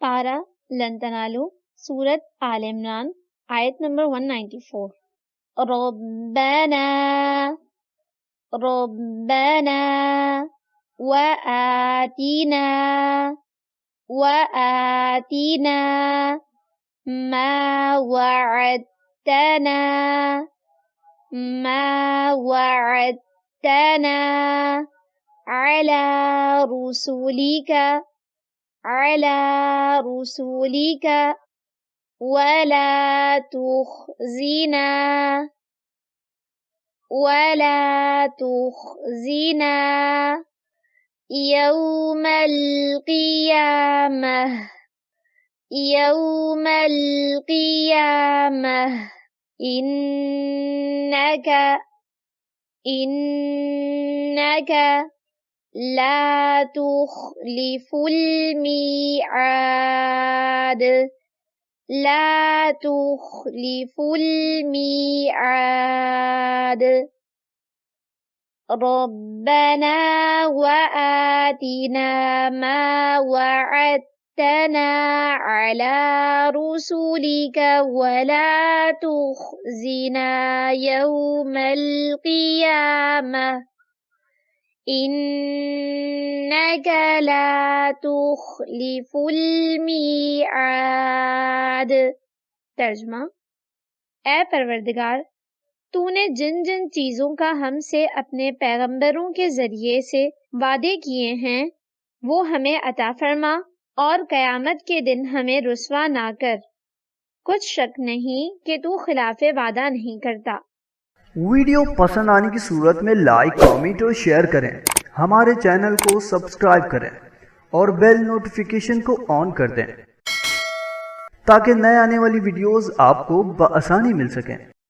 पारा लन तनालू सूरत आल इमरान आयत नंबर 194। रब्बना रब्बना व आतीना मा वअदतना अला रुसूलिका वला तुखज़िना यौमल क़ियामह इन्नका ला तुख़लिफ़ुल मिआद। रब्बना व आतिना मा वअदतना अला रुसूलिका वला तुख़ज़िना यौमल क़ियामह इन्नका ला तुख़लिफ़ुल मिआद। तर्जुमा, ऐ परवरदिगार, तूने जिन जिन चीज़ों का हमसे अपने पैगंबरों के ज़रिए से वादे किए हैं वो हमें अता फरमा और क़यामत के दिन हमें रुस्वा ना कर। कुछ शक नहीं कि तू खिलाफ़े वादा नहीं करता। वीडियो पसंद आने की सूरत में लाइक, कमेंट और शेयर करें। हमारे चैनल को सब्सक्राइब करें और बेल नोटिफिकेशन को ऑन कर दें ताकि नए आने वाली वीडियोस आपको बआसानी मिल सकें।